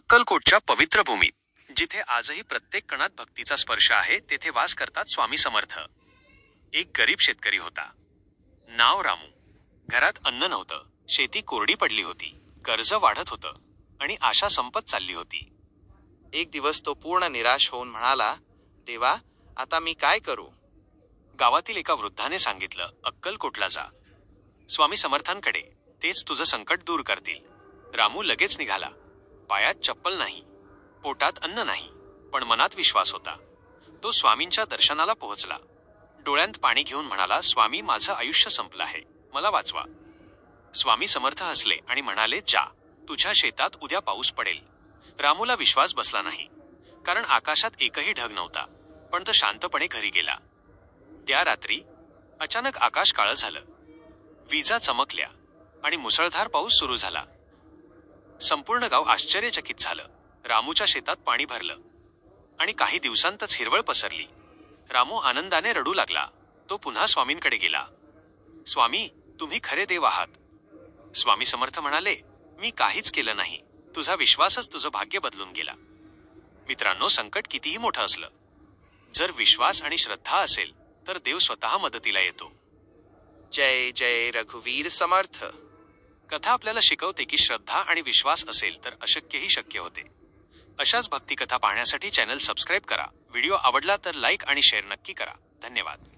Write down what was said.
अक्कलकोटच्या पवित्र भूमीत, जिथे आजही प्रत्येक कणात भक्तीचा स्पर्श आहे, तेथे वास करतात स्वामी समर्थ. एक गरीब शेतकरी होता. नाव रामू. घरात अन्न नव्हतं, शेती कोरडी पडली होती, कर्ज वाढत होतं आणि आशा संपत चालली होती. एक दिवस तो पूर्ण निराश होऊन म्हणाला, देवा, आता मी काय करू? गावातील एका वृद्धाने सांगितलं, अक्कलकोटला जा. स्वामी समर्थांकडे, तेच तुझं संकट दूर करतील. रामू लगेच निघाला. पायात चप्पल नाही, पोटात अन्न नाही, पण मनात विश्वास होता. तो स्वामींच्या दर्शनाला पोहोचला. डोळ्यांत पाणी घेऊन म्हणाला, स्वामी, माझं आयुष्य संपलं आहे, मला वाचवा. स्वामी समर्थ हसले आणि म्हणाले, जा, तुझ्या शेतात उद्या पाऊस पडेल. रामूला विश्वास बसला नाही, कारण आकाशात एकही ढग नव्हता, पण तो शांतपणे घरी गेला. त्या रात्री अचानक आकाश काळं झालं. विजा चमकल्या आणि मुसळधार पाऊस सुरू झाला. संपूर्ण गाव आश्चर्यचकित झालं. रामूच्या शेतात पाणी भरलं आणि काही दिवसांतच हिरवळ पसरली. रामू आनंदाने रडू लागला. तो पुन्हा स्वामींकडे गेला. स्वामी, तुम्ही खरे देव आहात. स्वामी समर्थ म्हणाले, मी काहीच केलं नाही, तुझा विश्वासच तुझं भाग्य बदलून गेला. मित्रांनो, संकट कितीही मोठं असलं, जर विश्वास आणि श्रद्धा असेल तर देव स्वतः मदतीला येतो. जय जय रघुवीर समर्थ. कथा आपल्याला शिकवते की श्रद्धा आणि विश्वास असेल तर अशक्यही शक्य होते. अशाच भक्तिकथा पाहण्यासाठी चॅनल सबस्क्राईब करा. व्हिडिओ आवडला तर लाईक आणि शेअर नक्की करा. धन्यवाद.